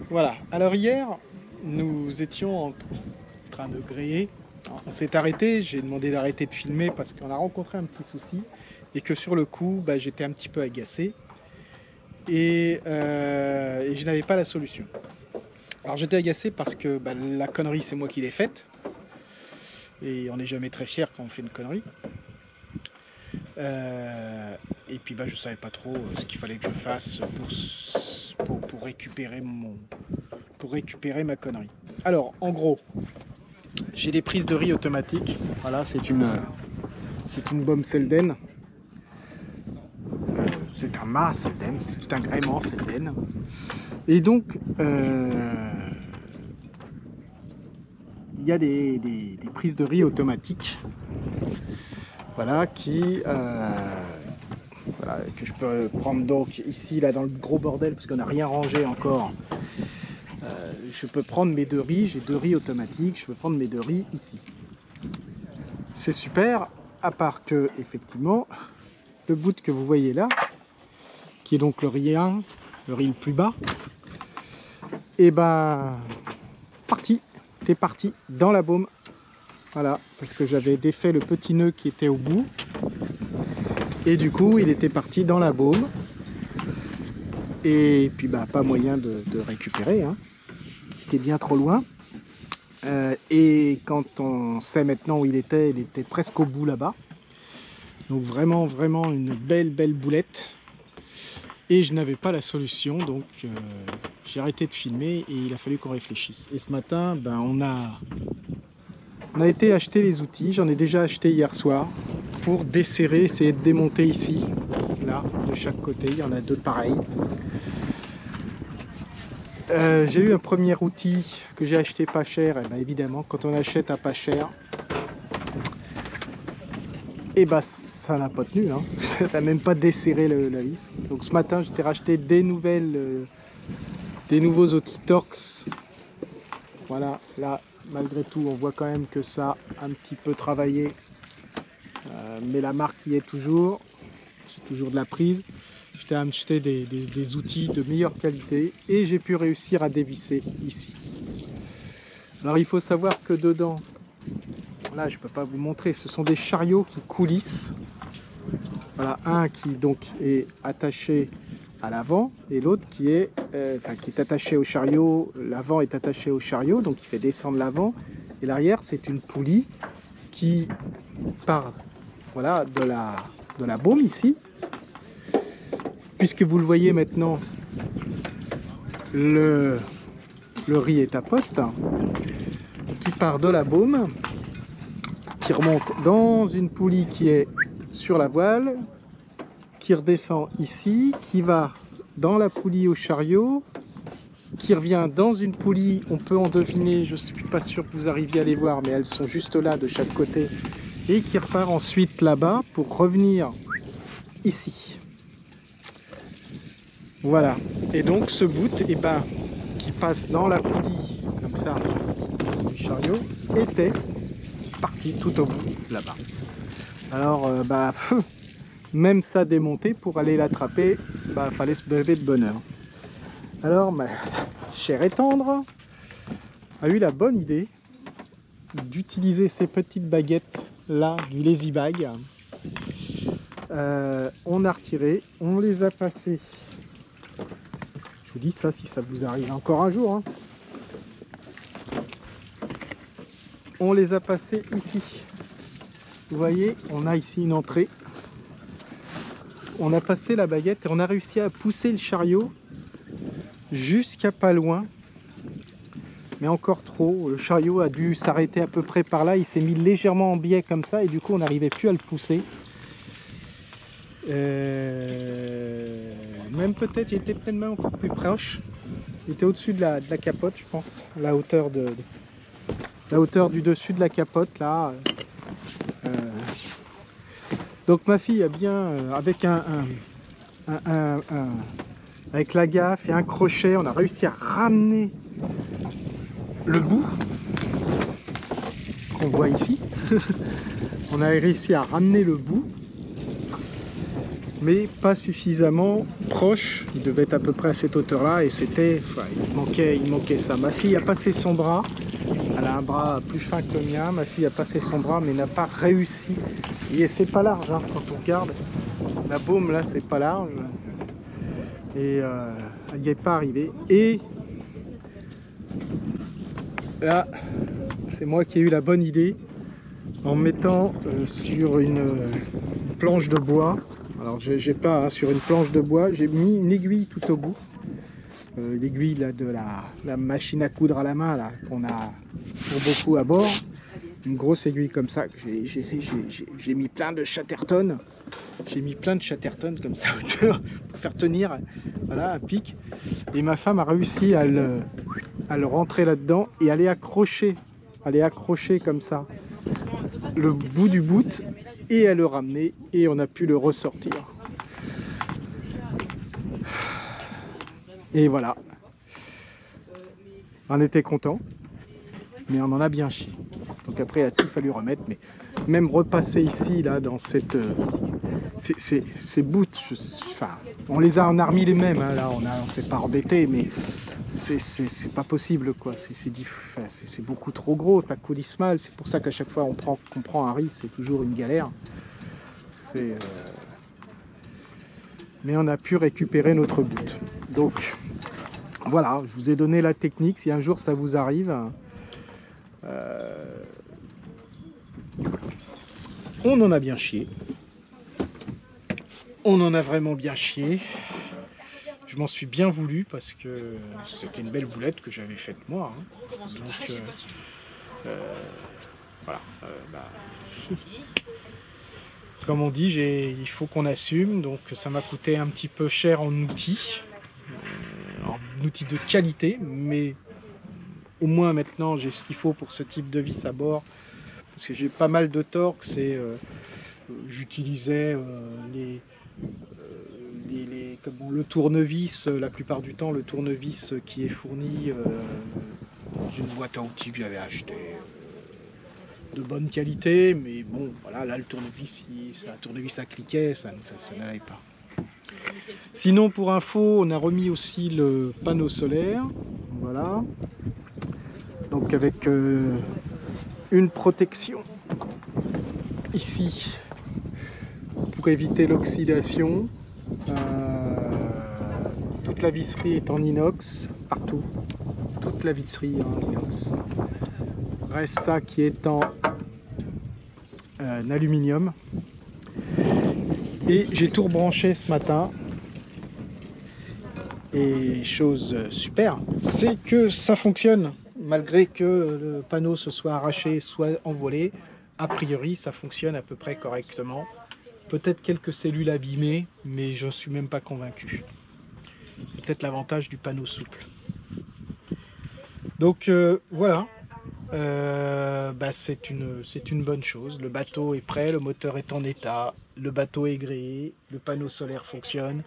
Voilà, alors hier, nous étions en train de griller. On s'est arrêté, j'ai demandé d'arrêter de filmer parce qu'on a rencontré un petit souci et que sur le coup, j'étais un petit peu agacé et je n'avais pas la solution. Alors j'étais agacé parce que la connerie, c'est moi qui l'ai faite et on n'est jamais très fier quand on fait une connerie. Et puis je savais pas trop ce qu'il fallait que je fasse pour récupérer ma connerie. Alors en gros, j'ai des prises de riz automatiques. Voilà, c'est une bombe Selden. C'est un mât Selden, c'est tout un gréement Selden. Et donc, il y a des prises de riz automatiques. Voilà, que je peux prendre donc ici, là, dans le gros bordel, parce qu'on n'a rien rangé encore. Je peux prendre mes deux riz, j'ai deux riz automatiques, je peux prendre mes deux riz ici. C'est super, à part que, effectivement, le bout que vous voyez là, qui est donc le riz 1, le riz le plus bas, et t'es parti dans la baume. Voilà, parce que j'avais défait le petit nœud qui était au bout, et du coup, il était parti dans la baume. Et puis pas moyen de récupérer, hein. C'était bien trop loin. Et quand on sait maintenant où il était presque au bout là-bas. Donc vraiment une belle boulette. Et je n'avais pas la solution, donc j'ai arrêté de filmer et il a fallu qu'on réfléchisse. Et ce matin, on a été acheter les outils. J'en ai déjà acheté hier soir pour desserrer, essayer de démonter ici, là, de chaque côté. Il y en a deux pareils. J'ai eu un premier outil que j'ai acheté pas cher. Et évidemment, quand on achète à pas cher, ça n'a pas tenu, hein. Ça n'a même pas desserré la vis. Donc ce matin, j'étais racheté des nouveaux outils Torx. Voilà, là, malgré tout, on voit quand même que ça a un petit peu travaillé. Mais la marque y est toujours. J'ai toujours de la prise. J'étais acheté des outils de meilleure qualité et j'ai pu réussir à dévisser ici. Alors il faut savoir que dedans, là je peux pas vous montrer, ce sont des chariots qui coulissent. Voilà, un qui donc est attaché à l'avant et l'autre qui est attaché au chariot. L'avant est attaché au chariot, donc il fait descendre l'avant, et l'arrière c'est une poulie qui part, voilà, de la baume ici. Puisque vous le voyez maintenant, le riz est à poste, qui part de la baume, qui remonte dans une poulie qui est sur la voile, qui redescend ici, qui va dans la poulie au chariot, qui revient dans une poulie, on peut en deviner, je ne suis pas sûr que vous arriviez à les voir, mais elles sont juste là de chaque côté, et qui repart ensuite là-bas pour revenir ici. Voilà, et donc ce bout qui passe dans la poulie comme ça du chariot était parti tout au bout là-bas. Alors même ça démonté, pour aller l'attraper, fallait se lever de bonne heure. Alors ma chère et tendre a eu la bonne idée d'utiliser ces petites baguettes là du lazy bag. On a retiré, on les a passées. Je vous dis ça si ça vous arrive encore un jour, hein. On les a passés ici. Vous voyez, on a ici une entrée. On a passé la baguette et on a réussi à pousser le chariot jusqu'à pas loin. Mais encore trop. Le chariot a dû s'arrêter à peu près par là. Il s'est mis légèrement en biais comme ça et du coup on n'arrivait plus à le pousser. Même peut-être, il était peut-être même encore plus proche. Il était au-dessus de la capote, je pense. La hauteur du dessus de la capote, là. Donc ma fille a bien, avec avec la gaffe et un crochet, on a réussi à ramener le bout qu'on voit ici. On a réussi à ramener le bout. mais pas suffisamment proche. Il devait être à peu près à cette hauteur-là et c'était, il manquait ça. Ma fille a passé son bras, elle a un bras plus fin que le mien, ma fille a passé son bras mais n'a pas réussi. Et c'est pas large hein, quand on regarde, la baume là c'est pas large et elle n'y est pas arrivée. Et là, c'est moi qui ai eu la bonne idée en mettant sur une planche de bois. Alors j'ai pas hein, sur une planche de bois, j'ai mis une aiguille tout au bout. L'aiguille de la machine à coudre à la main là qu'on a pour beaucoup à bord. Une grosse aiguille comme ça. J'ai mis plein de chatterton. J'ai mis plein de chatterton comme ça autour pour faire tenir, voilà, un pic. Et ma femme a réussi à le rentrer là-dedans et à aller accrocher comme ça le bout du bout et à le ramener et on a pu le ressortir. Et voilà. On était content, mais on en a bien chié. Donc après il a tout fallu remettre, mais même repasser ici là dans cette ces bouts, enfin on les a remis les mêmes hein, là on s'est pas embêté, mais c'est pas possible quoi, c'est beaucoup trop gros, ça coulisse mal, c'est pour ça qu'à chaque fois qu'on prend un riz c'est toujours une galère. Mais on a pu récupérer notre bout. Donc voilà, je vous ai donné la technique, si un jour ça vous arrive, on en a bien chié. On en a vraiment bien chié. Je m'en suis bien voulu parce que c'était une belle boulette que j'avais faite moi. Hein. Donc voilà. Comme on dit, il faut qu'on assume. Donc ça m'a coûté un petit peu cher en outils. En outils de qualité, mais au moins maintenant j'ai ce qu'il faut pour ce type de vis à bord. Parce que j'ai pas mal de Torx et j'utilisais le tournevis, la plupart du temps le tournevis qui est fourni dans une boîte à outils que j'avais acheté de bonne qualité, mais bon voilà, là le tournevis, c'est un tournevis à cliquet, ça n'allait pas. Sinon pour info, on a remis aussi le panneau solaire, voilà, donc avec une protection ici pour éviter l'oxydation. Toute la visserie est en inox, partout. Toute la visserie est en inox. Reste ça qui est en aluminium. Et j'ai tout rebranché ce matin. Et chose super, c'est que ça fonctionne. Malgré que le panneau se soit arraché, soit envolé, a priori ça fonctionne à peu près correctement. Peut-être quelques cellules abîmées, mais je ne suis même pas convaincu. C'est peut-être l'avantage du panneau souple. Donc voilà, c'est une bonne chose. Le bateau est prêt, le moteur est en état, le bateau est gréé, le panneau solaire fonctionne.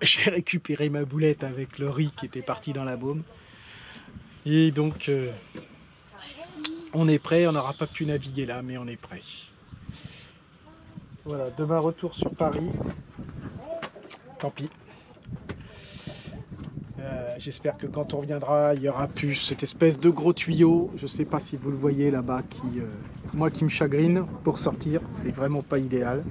J'ai récupéré ma boulette avec le riz qui était parti dans la baume. Et donc on est prêt, on n'aura pas pu naviguer là, mais on est prêt. Voilà, demain retour sur Paris. Tant pis. J'espère que quand on reviendra, il y aura plus cette espèce de gros tuyau. Je ne sais pas si vous le voyez là-bas, moi qui me chagrine pour sortir. C'est vraiment pas idéal.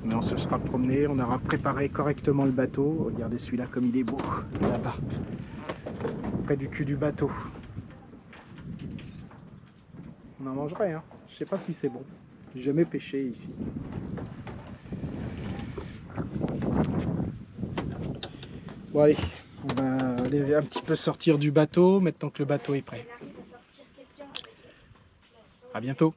Mais on se sera promené, on aura préparé correctement le bateau. Regardez celui-là comme il est beau, là-bas, près du cul du bateau. On en mangerait, hein. Je sais pas si c'est bon. J'ai jamais pêché ici. Bon allez, on va aller un petit peu sortir du bateau maintenant que le bateau est prêt. À bientôt.